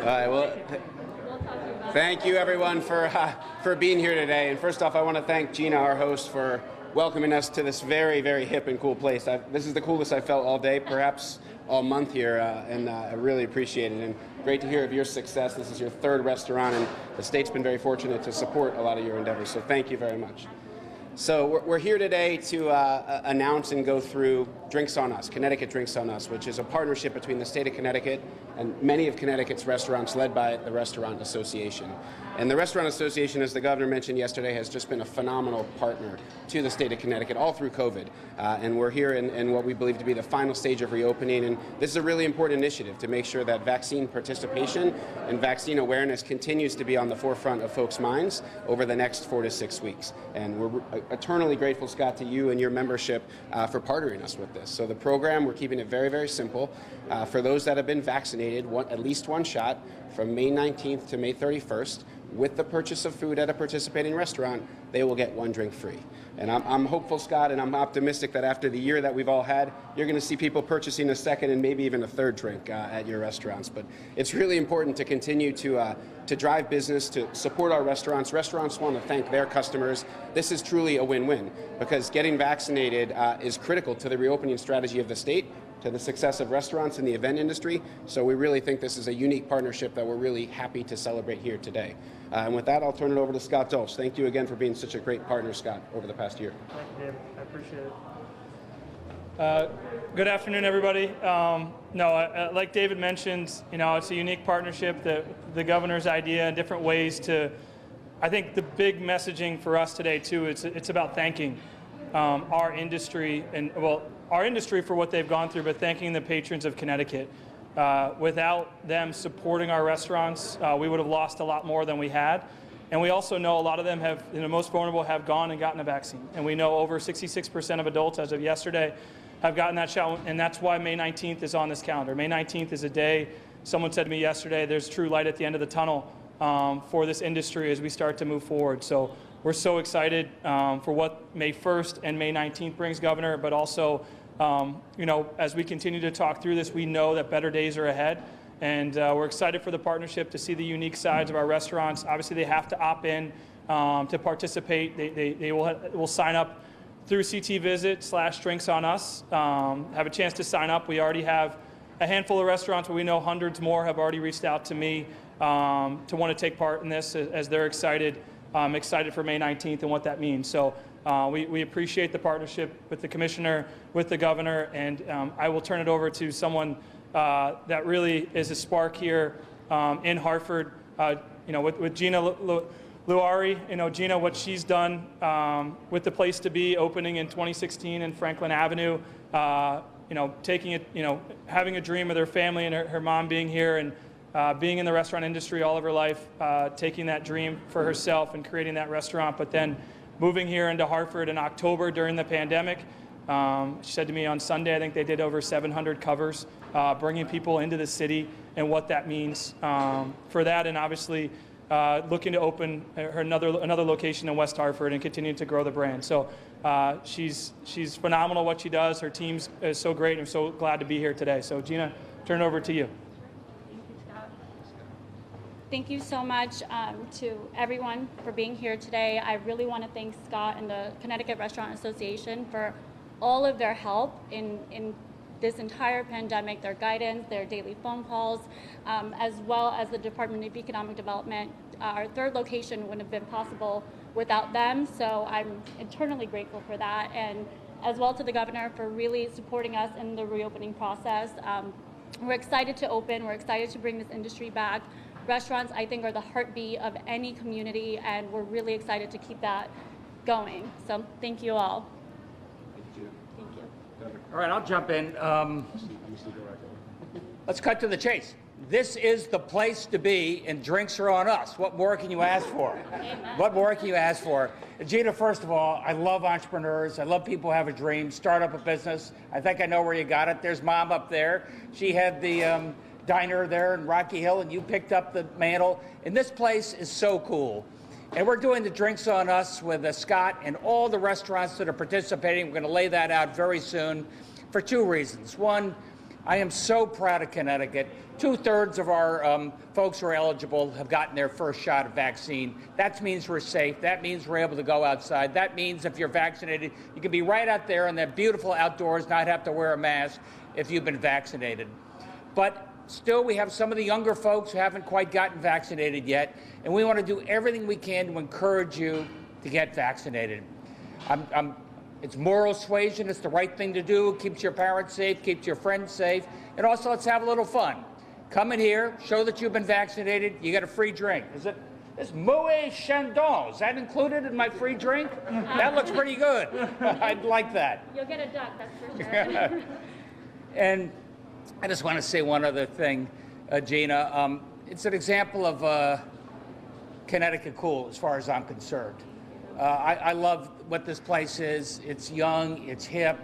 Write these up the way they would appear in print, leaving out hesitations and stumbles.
right, well, thank you everyone for being here today. And first off, I want to thank Gina, our host, for welcoming us to this very, very hip and cool place. This is the coolest I felt all day, perhaps all month here, and I really appreciate it. And great to hear of your success. This is your third restaurant, and the state's been very fortunate to support a lot of your endeavors. So thank you very much. So we're here today to announce and go through Drinks on Us, Connecticut Drinks on Us, which is a partnership between the state of Connecticut and many of Connecticut's restaurants led by the Restaurant Association. And the Restaurant Association, as the governor mentioned yesterday, has just been a phenomenal partner to the state of Connecticut all through COVID. And we're here in what we believe to be the final stage of reopening. And this is a really important initiative to make sure that vaccine participation and vaccine awareness continues to be on the forefront of folks' minds over the next 4 to 6 weeks. And we're eternally grateful, Scott, to you and your membership for partnering us with this. So the program, we're keeping it very, very simple. For those that have been vaccinated, at least one shot from May 19th to May 31st, with the purchase of food at a participating restaurant, they will get one drink free. And I'm hopeful, Scott, and I'm optimistic that after the year that we've all had, you're going to see people purchasing a second and maybe even a third drink at your restaurants. But it's really important to continue to drive business, to support our restaurants. Restaurants want to thank their customers. This is truly a win-win because getting vaccinated is critical to the reopening strategy of the state, to the success of restaurants and the event industry. So we really think this is a unique partnership that we're really happy to celebrate here today. And with that, I'll turn it over to Scott Dolch. Thank you again for being such a great partner, Scott, over the past year. Thank you, David. I appreciate it. Good afternoon, everybody. Like David mentioned, it's a unique partnership, the governor's idea, and different ways to. I think the big messaging for us today too, it's about thanking our industry our industry for what they've gone through, but thanking the patrons of Connecticut. Without them supporting our restaurants, we would have lost a lot more than we had. And we also know a lot of them the most vulnerable have gone and gotten a vaccine. And we know over 66% of adults as of yesterday have gotten that shot, and that's why May 19th is on this calendar. May 19th is a day, someone said to me yesterday, there's true light at the end of the tunnel for this industry as we start to move forward. So we're so excited for what May 1st and May 19th brings, Governor, but also as we continue to talk through this, we know that better days are ahead, and we're excited for the partnership to see the unique sides of our restaurants. Obviously, they have to opt in to participate. They will sign up through CT Visit/Drinks on Us, have a chance to sign up. We already have a handful of restaurants, but we know hundreds more have already reached out to me to want to take part in this as they're excited. Excited for May 19th and what that means. So we appreciate the partnership with the commissioner, with the governor, and I will turn it over to someone that really is a spark here in Hartford. With Gina Luari, Gina, what she's done with the Place to Be opening in 2016 in Franklin Avenue, taking it, having a dream of her family and her mom being here and being in the restaurant industry all of her life, taking that dream for herself and creating that restaurant, but then moving here into Hartford in October during the pandemic. She said to me on Sunday, I think they did over 700 covers, bringing people into the city and what that means for that, and obviously looking to open another location in West Hartford and continue to grow the brand. So she's phenomenal what she does. Her team is so great, and I'm so glad to be here today. So Gina, turn it over to you. Thank you so much to everyone for being here today. I really want to thank Scott and the Connecticut Restaurant Association for all of their help in this entire pandemic, their guidance, their daily phone calls, as well as the Department of Economic Development. Our third location wouldn't have been possible without them, so I'm eternally grateful for that, and as well to the governor for really supporting us in the reopening process. We're excited to open, we're excited to bring this industry back. Restaurants, I think, are the heartbeat of any community, and we're really excited to keep that going. So thank you all. Thank you. All right, I'll jump in. Let's cut to the chase. This is the place to be, and drinks are on us. What more can you ask for? Amen. What more can you ask for? Gina, first of all, I love entrepreneurs. I love people who have a dream, start up a business. I think I know where you got it. There's Mom up there. She had the diner there in Rocky Hill, and you picked up the mantle. And this place is so cool. And we're doing the Drinks on Us with Scott and all the restaurants that are participating. We're going to lay that out very soon for two reasons. One, I am so proud of Connecticut. 2/3 of our folks who are eligible have gotten their first shot of vaccine. That means we're safe. That means we're able to go outside. That means if you're vaccinated, you can be right out there in the beautiful outdoors, not have to wear a mask if you've been vaccinated. But still, we have some of the younger folks who haven't quite gotten vaccinated yet, and we want to do everything we can to encourage you to get vaccinated. It's moral suasion. It's the right thing to do. It keeps your parents safe, keeps your friends safe, and also let's have a little fun. Come in here, show that you've been vaccinated. You get a free drink. Is Moet Chandon, is that included in my free drink? That looks pretty good. I'd like that. You'll get a duck, that's for sure. And I just want to say one other thing, Gina. It's an example of Connecticut cool as far as I'm concerned. I love what this place is. It's young, it's hip.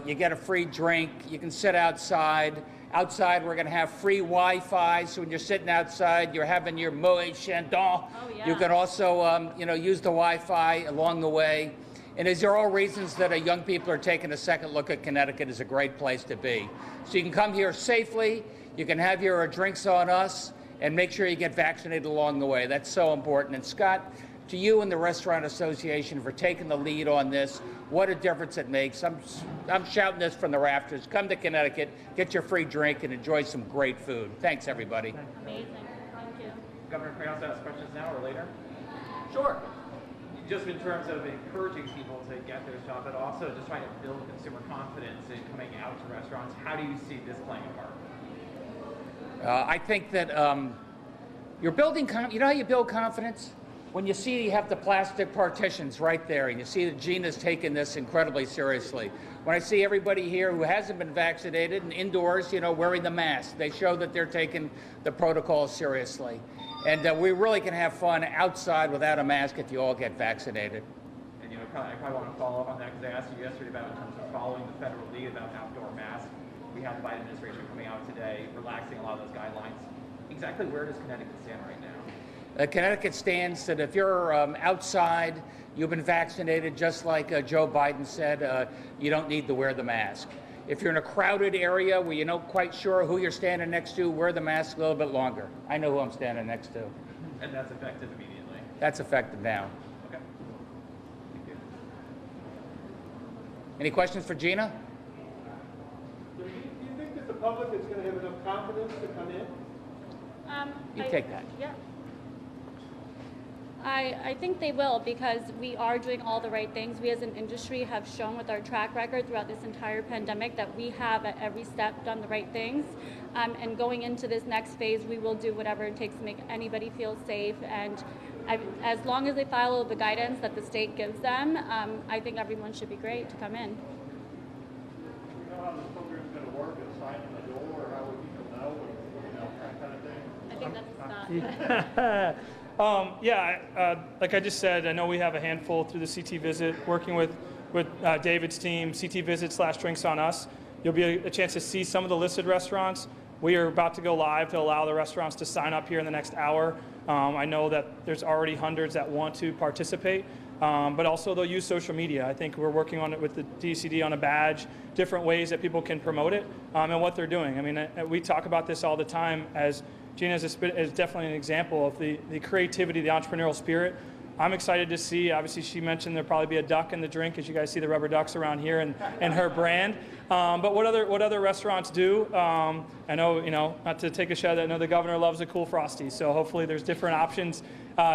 You get a free drink. You can sit outside. Outside, we're going to have free Wi-Fi. So when you're sitting outside, you're having your Moet Chandon. Oh, yeah. You can also, use the Wi-Fi along the way. And these are all reasons that young people are taking a second look at Connecticut as a great place to be. So you can come here safely. You can have your drinks on us, and make sure you get vaccinated along the way. That's so important. And Scott, to you and the Restaurant Association for taking the lead on this. What a difference it makes. I'm shouting this from the rafters. Come to Connecticut, get your free drink, and enjoy some great food. Thanks, everybody. Amazing. Thank you. Governor, can I also ask questions now or later? Sure. Just in terms of encouraging people to get their shot, but also just trying to build consumer confidence in coming out to restaurants, how do you see this playing a part? I think that you're building, you know how you build confidence? When you see you have the plastic partitions right there, and you see that Gina's taken this incredibly seriously. When I see everybody here who hasn't been vaccinated and indoors, wearing the mask, they show that they're taking the protocol seriously. And we really can have fun outside without a mask if you all get vaccinated. And I probably want to follow up on that because I asked you yesterday about in terms of following the federal lead about outdoor masks. We have the Biden administration coming out today, relaxing a lot of those guidelines. Exactly where does Connecticut stand right now? Connecticut stands that if you're outside, you've been vaccinated, just like Joe Biden said, you don't need to wear the mask. If you're in a crowded area where you're not quite sure who you're standing next to, wear the mask a little bit longer. I know who I'm standing next to. And that's effective immediately? That's effective now. Okay. Thank you. Any questions for Gina? Do you think that the public is going to have enough confidence to come in? Take that. Yeah. I think they will, because we are doing all the right things. We as an industry have shown with our track record throughout this entire pandemic that we have at every step done the right things. And going into this next phase, we will do whatever it takes to make anybody feel safe. And as long as they follow the guidance that the state gives them, I think everyone should be great to come in. Do you know how this program's going to work? A sign on the door, or how would people know, that kind of thing? I think that's Scott. Like I just said, I know we have a handful through the CT Visit, working with David's team, CT Visit/Drinks on Us. You'll be a chance to see some of the listed restaurants. We are about to go live to allow the restaurants to sign up here in the next hour. I know that there's already hundreds that want to participate, but also they'll use social media. I think we're working on it with the DCD on a badge, different ways that people can promote it and what they're doing. I mean, we talk about this all the time as Gina is definitely an example of the creativity, the entrepreneurial spirit. I'm excited to see, obviously she mentioned there'll probably be a duck in the drink as you guys see the rubber ducks around here and her brand. But what other restaurants do, I know, not to take a shot, I know the governor loves a cool Frosty, so hopefully there's different options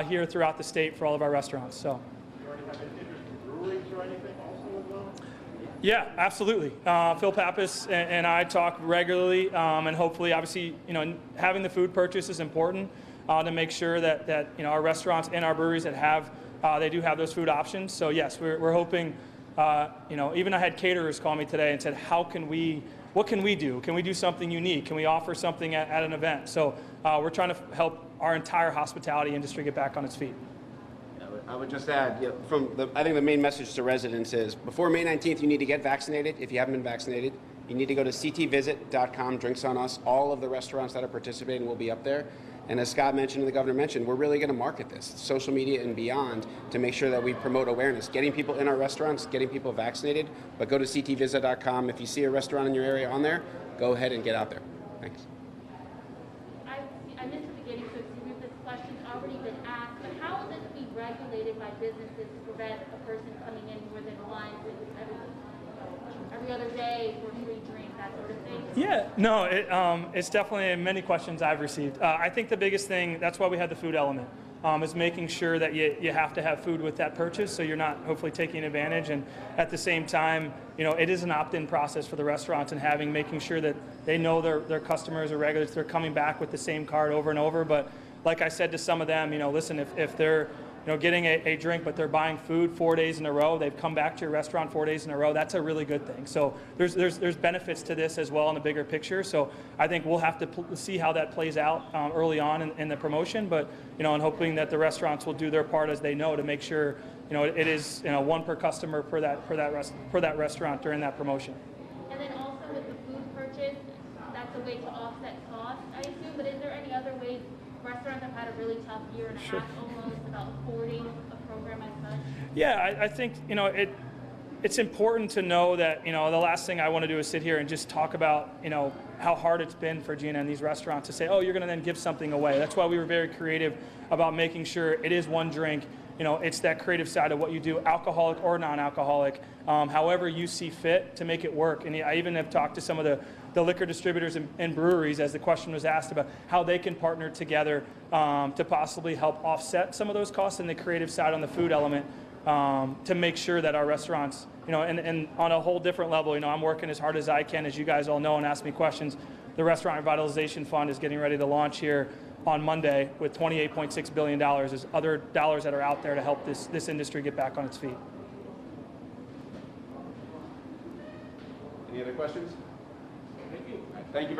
here throughout the state for all of our restaurants. So. Do you already have interest in breweries or anything also as well? Yeah, absolutely. Phil Pappas and I talk regularly, and hopefully, obviously, having the food purchase is important to make sure that our restaurants and our breweries that they do have those food options. So yes, we're hoping. Even I had caterers call me today and said, what can we do? Can we do something unique? Can we offer something at an event? So we're trying to help our entire hospitality industry get back on its feet. I would just add, I think the main message to residents is before May 19th, you need to get vaccinated. If you haven't been vaccinated, you need to go to ctvisit.com, Drinks on Us. All of the restaurants that are participating will be up there. And as Scott mentioned and the governor mentioned, we're really going to market this, social media and beyond, to make sure that we promote awareness, getting people in our restaurants, getting people vaccinated. But go to ctvisit.com. If you see a restaurant in your area on there, go ahead and get out there. Thanks. I missed the beginning, so excuse me if this question's already been asked, but how will this be regulated by businesses to prevent a person coming in more than once every other day for free drink, that sort of thing? Yeah, no, it's definitely many questions I've received. I think the biggest thing, that's why we had the food element, is making sure that you have to have food with that purchase, so you're not hopefully taking advantage. And at the same time, it is an opt-in process for the restaurants, and making sure that they know their customers are regulars, they're coming back with the same card over and over. But like I said to some of them, listen, if they're getting a drink, but they're buying food 4 days in a row, they've come back to your restaurant 4 days in a row, that's a really good thing. So there's benefits to this as well in the bigger picture. So I think we'll have to see how that plays out early on in the promotion, but and hoping that the restaurants will do their part as they know to make sure it is one per customer per that restaurant during that promotion. And then also with the food purchase, that's a way to offset costs, I assume, but is there any other ways? Restaurants have had a really tough year and a half almost about affording a program as such. Yeah, I think it's important to know that the last thing I want to do is sit here and just talk about how hard it's been for Gina and these restaurants to say, oh, you're going to then give something away. That's why we were very creative about making sure it is one drink. It's that creative side of what you do, alcoholic or non-alcoholic, however you see fit to make it work. And I even have talked to some of the liquor distributors and breweries, as the question was asked about how they can partner together to possibly help offset some of those costs, and the creative side on the food element to make sure that our restaurants, and on a whole different level, I'm working as hard as I can, as you guys all know and ask me questions. The Restaurant Revitalization Fund is getting ready to launch here on Monday with $28.6 billion. There's other dollars that are out there to help this industry get back on its feet. Any other questions? Thank you.